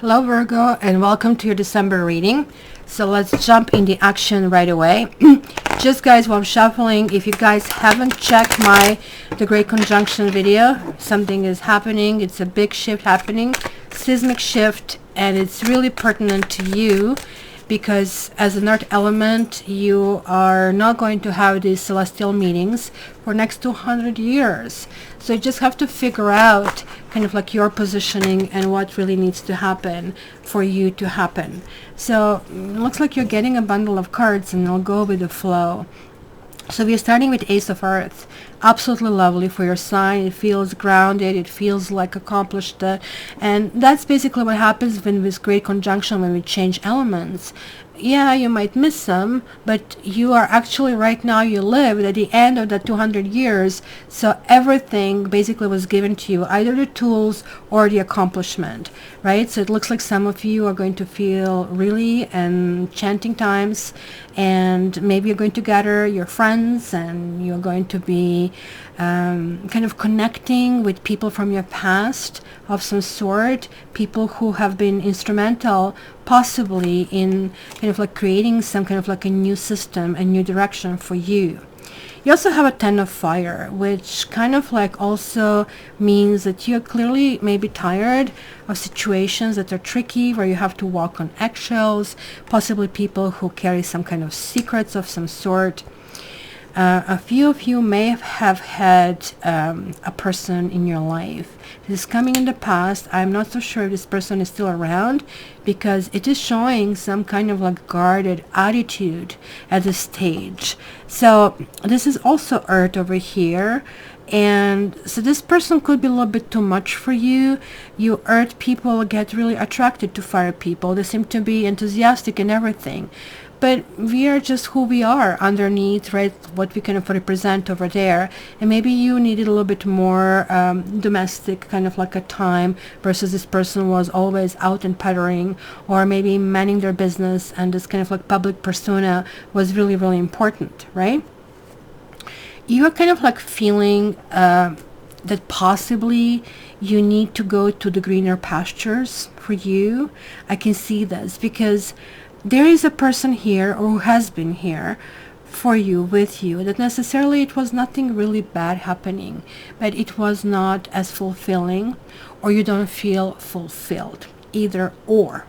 Hello Virgo, and welcome to your December reading. So let's jump in the action right away. Just guys, while I'm shuffling, if you guys haven't checked the Great Conjunction video, something is happening. It's a big shift happening, seismic shift, and it's really pertinent to you because as an earth element, you are not going to have these celestial meetings for next 200 years. So you just have to figure out kind of like your positioning and what really needs to happen for you to happen. So it looks like you're getting a bundle of cards and I'll go with the flow. So we're starting with Ace of Earth. Absolutely lovely for your sign. It feels grounded. It feels like accomplished. And that's basically what happens when with Great Conjunction, when we change elements. Yeah, you might miss some, but you are actually right now, you live at the end of the 200 years. So everything basically was given to you, either the tools or the accomplishment, right? So it looks like some of you are going to feel really enchanting times, and maybe you're going to gather your friends and you're going to be kind of connecting with people from your past of some sort, people who have been instrumental possibly in kind of like creating some kind of like a new system, a new direction for you. You also have a 10 of fire, which kind of like also means that you're clearly maybe tired of situations that are tricky, where you have to walk on eggshells, possibly people who carry some kind of secrets of some sort. A few of you may have had a person in your life. This is coming in the past. I'm not so sure if this person is still around, because it is showing some kind of like guarded attitude at this stage. So this is also Earth over here. And so this person could be a little bit too much for you. You Earth people get really attracted to fire people. They seem to be enthusiastic and everything. But we are just who we are underneath, right? What we kind of represent over there. And maybe you needed a little bit more domestic kind of like a time, versus this person was always out and puttering, or maybe manning their business, and this kind of like public persona was really, really important, right? You are kind of like feeling that possibly you need to go to the greener pastures for you. I can see this because there is a person here, or who has been here for you, with you, that necessarily it was nothing really bad happening, but it was not as fulfilling, or you don't feel fulfilled, either or.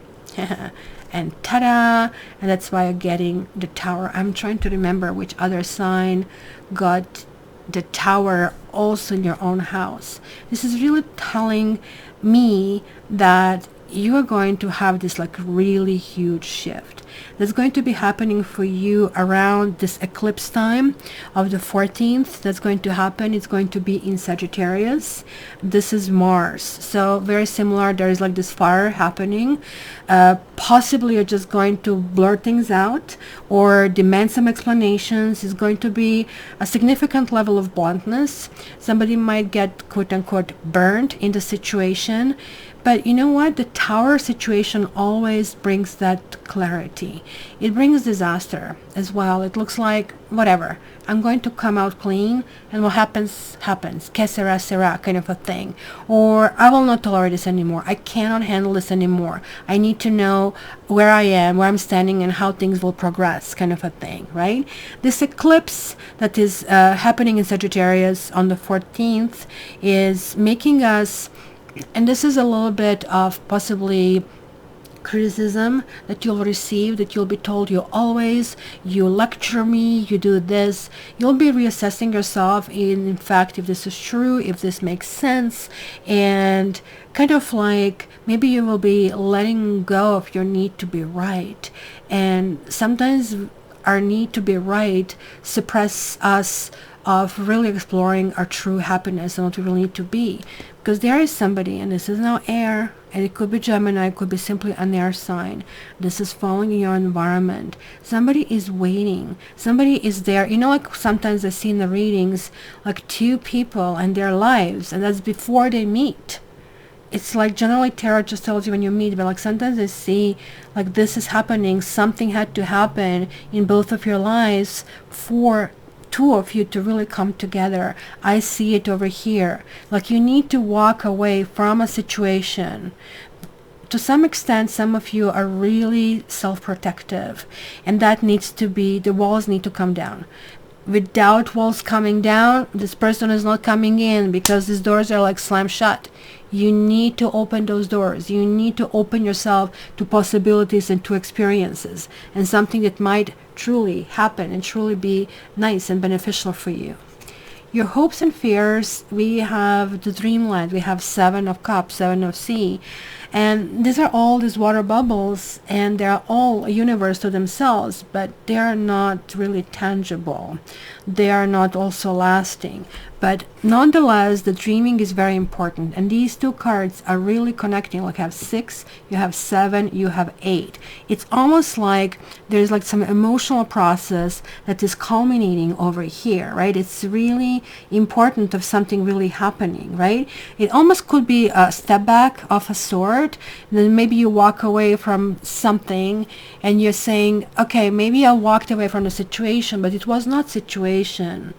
And ta-da! And that's why you're getting the Tower. I'm trying to remember which other sign got the Tower also in your own house. This is really telling me that you are going to have this like really huge shift that's going to be happening for you around this eclipse time of the 14th. That's going to happen. It's going to be in Sagittarius. This is Mars, so very similar. There is like this fire happening. Possibly you're just going to blur things out or demand some explanations. It's going to be a significant level of bluntness. Somebody might get quote unquote burned in the situation. But you know what? The Tower situation always brings that clarity. It brings disaster as well. It looks like, whatever, I'm going to come out clean, and what happens, happens. Que sera, sera, kind of a thing. Or I will not tolerate this anymore. I cannot handle this anymore. I need to know where I am, where I'm standing, and how things will progress, kind of a thing, right? This eclipse that is happening in Sagittarius on the 14th is making us, and this is a little bit of possibly criticism that you'll receive, that you'll be told you lecture me, you do this. You'll be reassessing yourself in fact, if this is true, if this makes sense, and kind of like maybe you will be letting go of your need to be right. And sometimes our need to be right suppress us of really exploring our true happiness and what we really need to be. Because there is somebody, and this is now air, and it could be Gemini, it could be simply an air sign. This is falling in your environment. Somebody is waiting. Somebody is there. You know, like sometimes I see in the readings, like two people and their lives, and that's before they meet. It's like generally tarot just tells you when you meet, but like sometimes I see like this is happening. Something had to happen in both of your lives for two of you to really come together. I see it over here. Like you need to walk away from a situation to some extent, some of you are really self-protective, and that needs to be, the walls need to come down. Without walls coming down, this person is not coming in, because these doors are like slammed shut. You need to open those doors. You need to open yourself to possibilities and to experiences, and something that might truly happen and truly be nice and beneficial for you. Your hopes and fears, we have the dreamland, we have 7 of cups, 7 of sea, and these are all these water bubbles, and they're all a universe to themselves, but they are not really tangible. They are not also lasting. But nonetheless, the dreaming is very important, and these 2 cards are really connecting. Like you have 6, you have 7, you have 8. It's almost like there's like some emotional process that is culminating over here, right? It's really important of something really happening, right? It almost could be a step back of a sort. And then maybe you walk away from something and you're saying, okay, maybe I walked away from the situation, but it was not situation.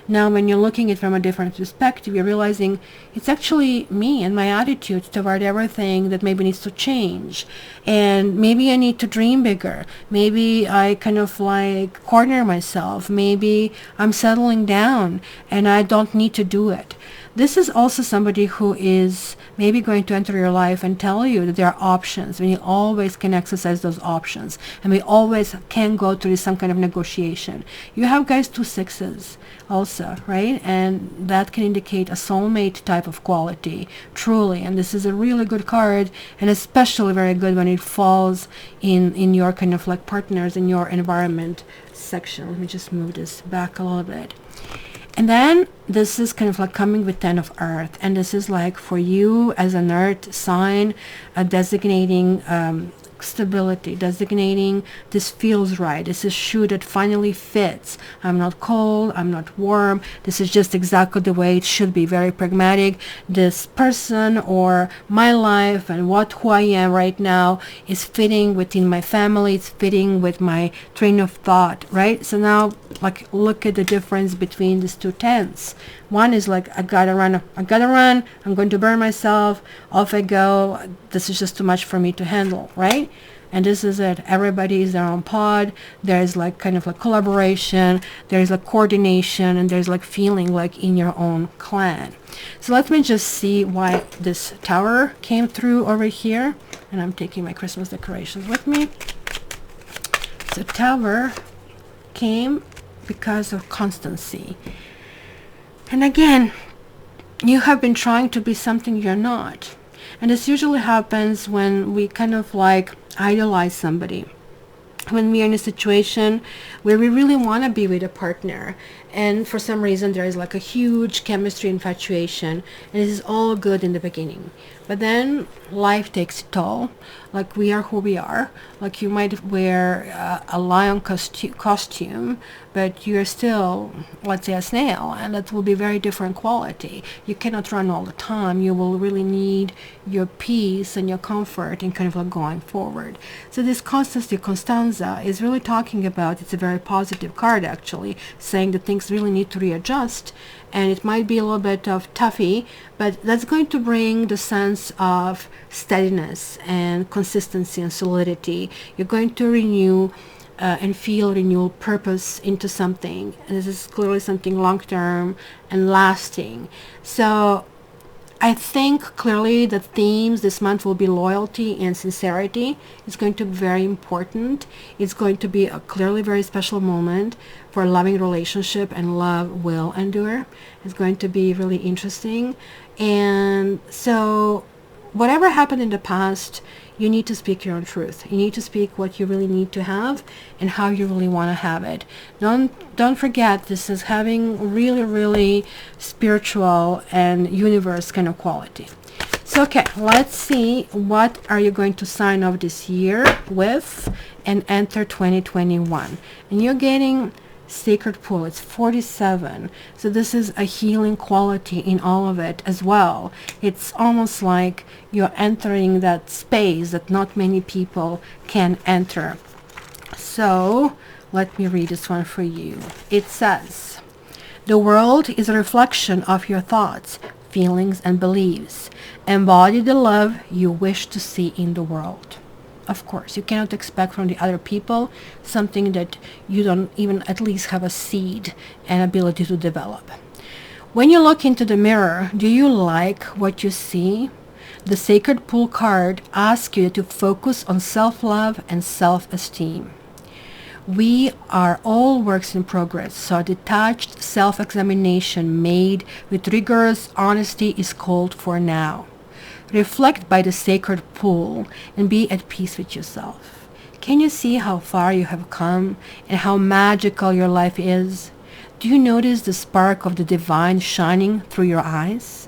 Now, when you're looking at it from a different perspective, you're realizing it's actually me and my attitude toward everything that maybe needs to change. And maybe I need to dream bigger. Maybe I kind of like corner myself. Maybe I'm settling down and I don't need to do it. This is also somebody who is maybe going to enter your life and tell you that there are options, and you always can exercise those options, and we always can go through some kind of negotiation. You have, guys, 2 6s also, right? And that can indicate a soulmate type of quality, truly. And this is a really good card, and especially very good when it falls in your kind of like partners in your environment section. Let me just move this back a little bit. And then this is kind of like coming with 10 of earth, and this is like for you as an earth sign, designating stability, designating this feels right. This is shoe that finally fits. I'm not cold, I'm not warm. This is just exactly the way it should be. Very pragmatic. This person or my life and who I am right now is fitting within my family. It's fitting with my train of thought, right? So now, like, look at the difference between these 2 10s. One is like, I gotta run, I'm going to burn myself, off I go, this is just too much for me to handle, right? And this is it. Everybody is their own pod. There's like kind of like collaboration, there's like coordination, and there's like feeling like in your own clan. So let me just see why this tower came through over here, and I'm taking my Christmas decorations with me. So tower came because of constancy. And again, you have been trying to be something you're not. And this usually happens when we kind of like idolize somebody. When we are in a situation where we really want to be with a partner, and for some reason there is like a huge chemistry, infatuation, and this is all good in the beginning. But then life takes a toll. Like, we are who we are. Like, you might wear a lion costume, but you're still, let's say, a snail, and that will be very different quality. You cannot run all the time. You will really need your peace and your comfort in kind of like going forward. So this constancy, Constanza, is really talking about, it's a very positive card actually, saying that things really need to readjust, and it might be a little bit of toughy, but that's going to bring the sense of steadiness and consistency and solidity. You're going to renew and feel renewal purpose into something, and this is clearly something long-term and lasting. So I think clearly the themes this month will be loyalty and sincerity. It's going to be very important. It's going to be a clearly very special moment for a loving relationship, and love will endure. It's going to be really interesting. And so whatever happened in the past, you need to speak your own truth. You need to speak what you really need to have and how you really want to have it. Don't forget, this is having really spiritual and universe kind of quality. So okay, let's see, what are you going to sign off this year with and enter 2021. And you're getting Sacred Pool. It's 47. So this is a healing quality in all of it as well. It's almost like you're entering that space that not many people can enter. So let me read this one for you. It says, the world is a reflection of your thoughts, feelings, and beliefs. Embody the love you wish to see in the world. Of course, you cannot expect from the other people something that you don't even at least have a seed and ability to develop. When you look into the mirror, do you like what you see? The Sacred Pool card asks you to focus on self-love and self-esteem. We are all works in progress, so a detached self-examination made with rigorous honesty is called for now. Reflect by the sacred pool and be at peace with yourself. Can you see how far you have come and how magical your life is? Do you notice the spark of the divine shining through your eyes?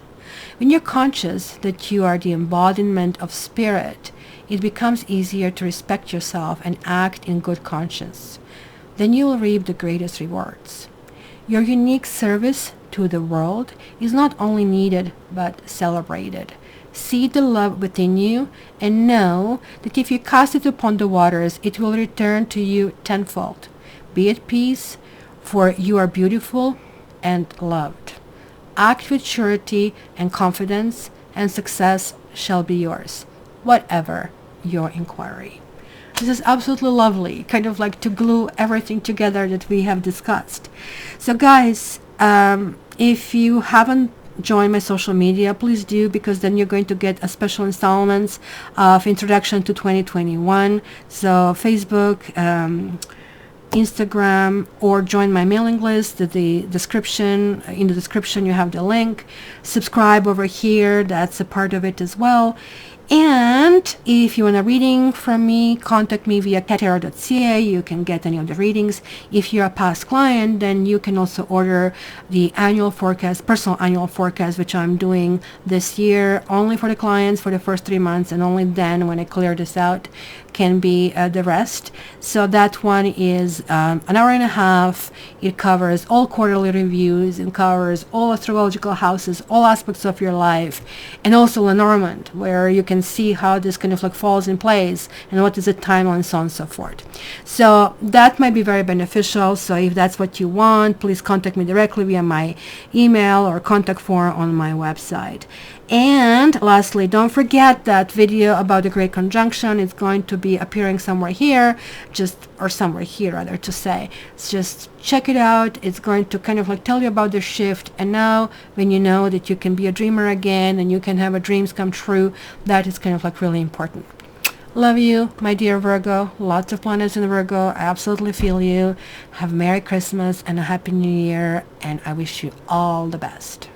When you're conscious that you are the embodiment of spirit, it becomes easier to respect yourself and act in good conscience. Then you will reap the greatest rewards. Your unique service to the world is not only needed but celebrated. See the love within you and know that if you cast it upon the waters, it will return to you tenfold. Be at peace, for you are beautiful and loved. Act with surety and confidence, and success shall be yours, whatever your inquiry. This is absolutely lovely, kind of like to glue everything together that we have discussed. So guys, if you haven't joined my social media, please do, because then you're going to get a special installments of Introduction to 2021. So Facebook, Instagram, or join my mailing list. In the description you have the link. Subscribe over here, that's a part of it as well. And if you want a reading from me, contact me via cattarot.ca. You can get any of the readings. If you're a past client, then you can also order the annual forecast, personal annual forecast, which I'm doing this year only for the clients for the first 3 months, and only then, when I clear this out, can be the rest. So that one is an hour and a half. It covers all quarterly reviews and covers all astrological houses, all aspects of your life, and also Lenormand, where you can see how this kind of like falls in place and what is the timeline and so on and so forth. So that might be very beneficial. So if that's what you want, please contact me directly via my email or contact form on my website. And lastly, don't forget that video about the Great Conjunction is going to be appearing somewhere here, or somewhere here rather to say. Just check it out. It's going to kind of like tell you about the shift. And now when you know that you can be a dreamer again and you can have your dreams come true, that is kind of like really important. Love you, my dear Virgo. Lots of planets in Virgo. I absolutely feel you. Have a Merry Christmas and a Happy New Year. And I wish you all the best.